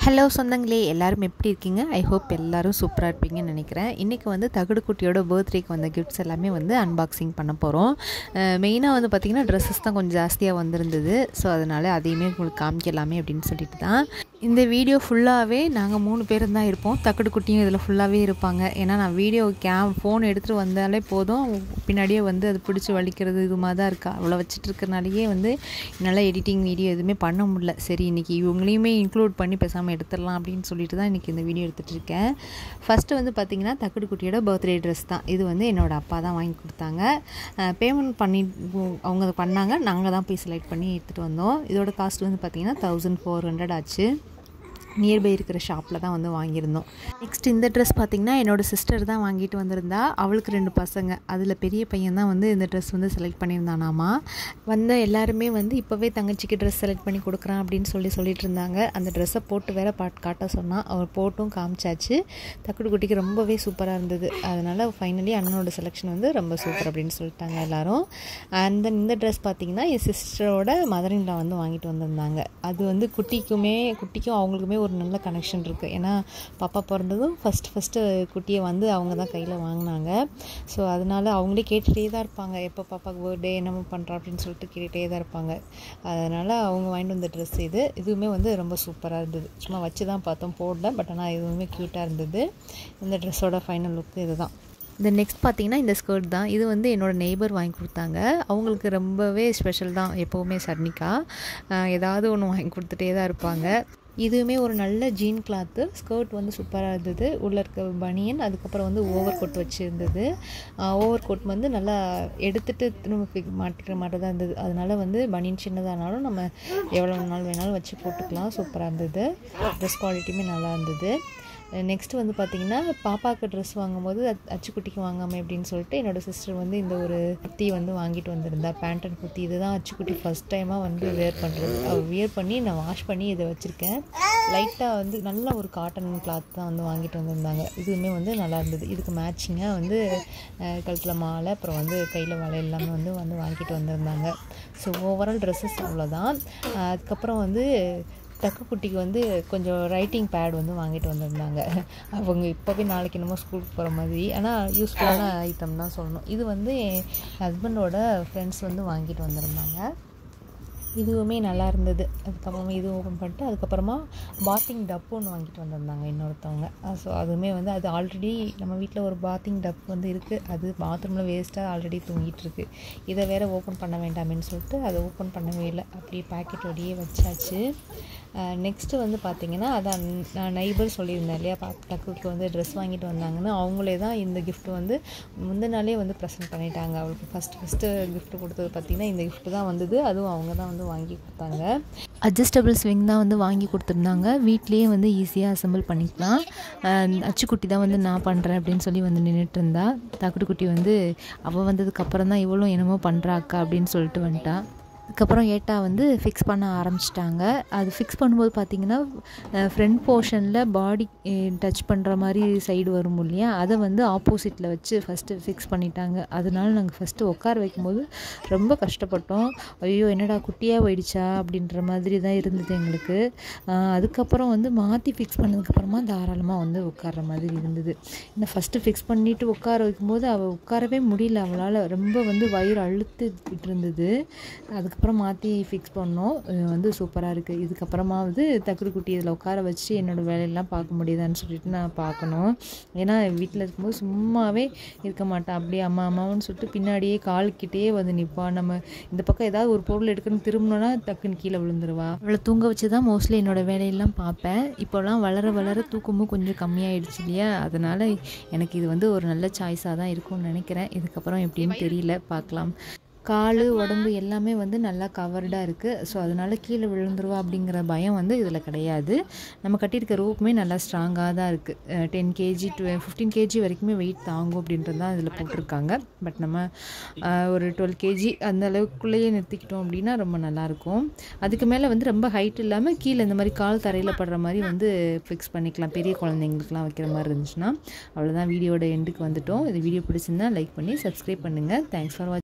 Hello சொந்தங்களே, எல்லாரும் எப்படி இருக்கீங்க? ஐ ஹோப் எல்லாரும் சூப்பராக இருப்பீங்கன்னு நினைக்கிறேன். இன்றைக்கி வந்து தகுடு குட்டியோட பர்த்டேக்கு வந்த கிஃப்ட்ஸ் எல்லாமே வந்து அன்பாக்சிங் பண்ண போகிறோம். மெயினாக வந்து பார்த்திங்கன்னா ட்ரெஸ்ஸஸ் தான் கொஞ்சம் ஜாஸ்தியாக வந்திருந்தது. ஸோ அதனால் அதையுமே உங்களுக்கு காமிக்கலாமே அப்படின்னு சொல்லிட்டு தான் இந்த வீடியோ ஃபுல்லாகவே நாங்கள் 3 பேரும் தான் இருப்போம். தகுடு குட்டியும் இதில் ஃபுல்லாகவே இருப்பாங்க. ஏன்னா நான் வீடியோ ஃபோன் எடுத்துகிட்டு வந்தாலே போதும், பின்னாடியே வந்து அது பிடிச்சி வலிக்கிறது இது மாதிரி தான் இருக்கா. அவ்வளோ வச்சுட்டு இருக்கிறனாலேயே வந்து என்னால் எடிட்டிங் வீடியோ எதுவுமே பண்ண முடியல. சரி, இன்றைக்கி இவங்களையுமே இன்க்ளூட் பண்ணி பேசாமல் எடுத்துடலாம் அப்படின்னு சொல்லிட்டு தான் இன்றைக்கி இந்த வீடியோ எடுத்துகிட்டு இருக்கேன். ஃபஸ்ட்டு வந்து பார்த்திங்கன்னா தகுடு குட்டியோட பர்த்டே ட்ரெஸ் தான். இது வந்து என்னோடய அப்பா தான் வாங்கி கொடுத்தாங்க. பேமெண்ட் பண்ணி அவங்க பண்ணாங்க, நாங்கள் தான் போய் செலக்ட் பண்ணி எடுத்துகிட்டு வந்தோம். இதோட காஸ்ட் வந்து பார்த்திங்கன்னா 1400 ஆச்சு. நியர்பை இருக்கிற ஷாப்பில் தான் வந்து வாங்கியிருந்தோம். நெக்ஸ்ட் இந்த ட்ரெஸ் பார்த்திங்கன்னா என்னோடய சிஸ்டர் தான் வாங்கிட்டு வந்திருந்தா. அவளுக்கு 2 பசங்க, அதில் பெரிய பையன் தான் வந்து இந்த ட்ரெஸ் வந்து செலக்ட் பண்ணியிருந்தானாமா. வந்த எல்லாருமே வந்து இப்போவே தங்கச்சிக்கு ட்ரெஸ் செலக்ட் பண்ணி கொடுக்குறான் அப்படின்னு சொல்லிட்டு இருந்தாங்க. அந்த ட்ரெஸ்ஸை போட்டு வேற காட்ட சொன்னால் அவர் போட்டும் காமிச்சாச்சு. தக்குடு குட்டிக்கு ரொம்பவே சூப்பராக இருந்தது. அதனால் ஃபைனலி அண்ணனோட செலெக்ஷன் வந்து ரொம்ப சூப்பர் அப்படின்னு சொல்லிட்டாங்க எல்லோரும். அண்ட் தென் இந்த ட்ரெஸ் பார்த்திங்கன்னா என் சிஸ்டரோட மதர்-இன்-லா வந்து வாங்கிட்டு வந்திருந்தாங்க. அது வந்து குட்டிக்கும் அவங்களுக்குமே ஒரு நல்ல கனெக்ஷன் இருக்குது. ஏன்னா பாப்பா பிறந்ததும் ஃபஸ்ட்டு குட்டியை வந்து அவங்க தான் கையில் வாங்கினாங்க. ஸோ அதனால் அவங்களே கேட்டுகிட்டே தான் இருப்பாங்க, எப்போ பாப்பாவுக்கு பர்த்டே என்னமோ பண்ணுறா அப்படின்னு சொல்லிட்டு கேட்டுகிட்டே தான் இருப்பாங்க. அதனால் அவங்க வாங்கிட்டு வந்த ட்ரெஸ் இதுவுமே வந்து ரொம்ப சூப்பராக இருந்தது. சும்மா வச்சு தான் பார்த்தோம், போடல. பட் ஆனால் இதுவுமே க்யூட்டாக இருந்தது. இந்த ட்ரெஸ்ஸோட ஃபைனல் லுக்கு இது தான். இந்த நெக்ஸ்ட் பார்த்திங்கன்னா இந்த ஸ்கர்ட் தான். இது வந்து என்னோடய நெய்பர் வாங்கி கொடுத்தாங்க. அவங்களுக்கு ரொம்பவே ஸ்பெஷல் தான். எப்போவுமே சர்னிகா ஏதாவது ஒன்று வாங்கி கொடுத்துட்டே தான் இருப்பாங்க. இதுவுமே ஒரு நல்ல ஜீன் கிளாத்து. ஸ்கர்ட் வந்து சூப்பராக இருந்தது. உள்ளே இருக்க பனியன், அதுக்கப்புறம் வந்து ஓவர் கோட் வச்சுருந்தது. ஓவர் கோட் வந்து நல்லா எடுத்துகிட்டு திரும்ப மாட்டிக்கிற மாதிரி தான் இருந்தது. அதனால் வந்து பனியன் சின்னதானாலும் நம்ம எவ்வளோ நாள் வேணாலும் வச்சு போட்டுக்கலாம். சூப்பராக இருந்தது. ட்ரெஸ் குவாலிட்டியுமே நல்லா இருந்தது. நெக்ஸ்ட்டு வந்து பார்த்திங்கன்னா பாப்பாவுக்கு ட்ரெஸ் வாங்கும்போது அச்சுக்குட்டிக்கு வாங்காமல் அப்படின்னு சொல்லிட்டு என்னோடய சிஸ்டர் வந்து இந்த ஒரு குர்த்தி வந்து வாங்கிட்டு வந்திருந்தா. Pant and kurti. இதுதான் அச்சுக்குட்டி ஃபஸ்ட் டைமாக வந்து வேர் பண்ணுறது. வியர் பண்ணி நான் வாஷ் பண்ணி இதை வச்சுருக்கேன். லைட்டாக வந்து நல்ல ஒரு காட்டன் கிளாத் தான் வந்து வாங்கிட்டு வந்திருந்தாங்க. இதுவுமே வந்து நல்லா இருந்தது. இதுக்கு மேட்சிங்காக வந்து கழுத்தில் மாலை, அப்புறம் வந்து கையில் வலை எல்லாமே வந்து வாங்கிட்டு வந்திருந்தாங்க. ஸோ ஓவரால் ட்ரெஸ்ஸஸ் அவ்வளோதான். அதுக்கப்புறம் வந்து தக்கு குட்டிக்கு வந்து கொஞ்சம் ரைட்டிங் பேட் வந்து வாங்கிட்டு வந்திருந்தாங்க. அவங்க இப்போவே நாளைக்கு என்னமோ ஸ்கூலுக்கு போகிற மாதிரி. ஆனால் யூஸ்ஃபுல்லான ஐட்டம் தான் சொல்லணும். இது வந்து என் ஹஸ்பண்டோட ஃப்ரெண்ட்ஸ் வந்து வாங்கிட்டு வந்திருந்தாங்க. இதுவுமே நல்லா இருந்தது. அதுக்கப்புறமா இது ஓப்பன் பண்ணிட்டு அதுக்கப்புறமா பாத்திங் டப்பு ஒன்று வாங்கிட்டு வந்திருந்தாங்க இன்னொருத்தவங்க. ஸோ அதுவுமே வந்து அது ஆல்ரெடி நம்ம வீட்டில் ஒரு பாத்திங் டப் வந்து இருக்குது. அது பாத்ரூமில் வேஸ்ட்டாக ஆல்ரெடி தூங்கிட்டு இருக்கு. இதை வேறு ஓப்பன் பண்ண வேண்டாமேன்னு சொல்லிட்டு அதை ஓப்பன் பண்ணவே இல்லை. அப்படியே பேக்கெட்டோடையே வச்சாச்சு. நெக்ஸ்ட்டு வந்து பார்த்திங்கன்னா அதான் நான் நைபர் சொல்லியிருந்தேன் இல்லையா, டக்குக்கு வந்து ட்ரெஸ் வாங்கிட்டு வந்தாங்கன்னு. அவங்களே தான் இந்த கிஃப்ட்டு வந்து முந்தின நாளே வந்து ப்ரெசென்ட் பண்ணிட்டாங்க. அவளுக்கு ஃபஸ்ட்டு கிஃப்ட்டு கொடுத்தது பார்த்திங்கன்னா இந்த கிஃப்ட்டு தான் வந்தது. அதுவும் அவங்க தான் வந்து வாங்கி கொடுத்தாங்க. அட்ஜஸ்டபிள் ஸ்விங் தான் வந்து வாங்கி கொடுத்துருந்தாங்க. வீட்லேயே வந்து ஈஸியாக அசம்பிள் பண்ணிக்கலாம். அச்சுக்குட்டி தான் வந்து நான் பண்ணுறேன் அப்படின்னு சொல்லி வந்து நின்றுட்டு இருந்தா. தகுடுக்குட்டி வந்து அவள் வந்ததுக்கப்புறம் தான் இவளும் என்னமோ பண்ணுறா அக்கா அப்படின்னு சொல்லிட்டு வந்துட்டா. அதுக்கப்புறம் ஏட்டா வந்து ஃபிக்ஸ் பண்ண ஆரம்பிச்சிட்டாங்க. அது ஃபிக்ஸ் பண்ணும்போது பார்த்திங்கன்னா ஃப்ரண்ட் போர்ஷனில் பாடி டச் பண்ணுற மாதிரி சைடு வரும் இல்லையா, அதை வந்து ஆப்போசிட்டில் வச்சு ஃபஸ்ட்டு ஃபிக்ஸ் பண்ணிட்டாங்க. அதனால நாங்கள் ஃபஸ்ட்டு உட்கார வைக்கும்போது ரொம்ப கஷ்டப்பட்டோம். ஐயோ என்னடா குட்டியாக போயிடுச்சா அப்படின்ற மாதிரி தான் இருந்தது எங்களுக்கு. அதுக்கப்புறம் வந்து மாற்றி ஃபிக்ஸ் பண்ணதுக்கப்புறமா தாராளமாக வந்து உட்கார்ற மாதிரி இருந்தது. இன்னும் ஃபஸ்ட்டு ஃபிக்ஸ் பண்ணிவிட்டு உட்கார வைக்கும்போது அவள் உட்காரவே முடியல. அவளால் ரொம்ப வந்து வயிறு அழுத்திட்டு இருந்தது. அதுக்கப்புறம் மாற்றி ஃபிக்ஸ் பண்ணோம். வந்து சூப்பராக இருக்குது. இதுக்கப்புறமா வந்து தக்குடு குட்டி இதில் உட்கார வச்சு என்னோடய வேலையெல்லாம் பார்க்க முடியுதான்னு சொல்லிட்டு நான் பார்க்கணும். ஏன்னா வீட்டில் இருக்கும்போது சும்மாவே இருக்க மாட்டான். அப்படியே அம்மான்னு சொல்லிட்டு பின்னாடியே கால்கிட்டே வந்து நிற்பான். நம்ம இந்த பக்கம் ஏதாவது ஒரு பொருள் எடுக்கணும்னு திரும்பினோன்னா டக்குன்னு கீழே விழுந்துருவா. அவளை தூங்க வச்சு தான் மோஸ்ட்லி என்னோடய வேலையெல்லாம் பார்ப்பேன். இப்போலாம் வளர தூக்கமும் கொஞ்சம் கம்மியாகிடுச்சு இல்லையா, அதனால் எனக்கு இது வந்து ஒரு நல்ல சாய்ஸாக தான் இருக்கும்னு நினைக்கிறேன். இதுக்கப்புறம் எப்படின்னு தெரியல, பார்க்கலாம். கால் உடம்பு எல்லாமே வந்து நல்லா கவர்டாக இருக்குது. ஸோ அதனால் கீழே விழுந்துருவா அப்படிங்கிற பயம் வந்து இதில் கிடையாது. நம்ம கட்டியிருக்க ரோப்புமே நல்லா ஸ்ட்ராங்காக தான் இருக்குது. 10 kg 15 kg வரைக்குமே வெயிட் தாங்கும் அப்படின்றது தான் இதில் போட்டிருக்காங்க. பட் நம்ம ஒரு 12 kg அந்த அளவுக்குள்ளேயே நிறுத்திக்கிட்டோம் அப்படின்னா ரொம்ப நல்லாயிருக்கும். அதுக்கு மேலே வந்து ரொம்ப ஹைட் இல்லாமல் கீழே இந்த மாதிரி கால் தரையில் படுற மாதிரி வந்து ஃபிக்ஸ் பண்ணிக்கலாம். பெரிய குழந்தைங்களுக்குலாம் வைக்கிற மாதிரி இருந்துச்சுன்னா. அவ்வளோதான், வீடியோட எண்டுக்கு வந்துட்டோம். இந்த வீடியோ பிடிச்சிருந்தா லைக் பண்ணி சப்ஸ்கிரைப் பண்ணுங்கள். தேங்க்ஸ் ஃபார் வாட்சிங்.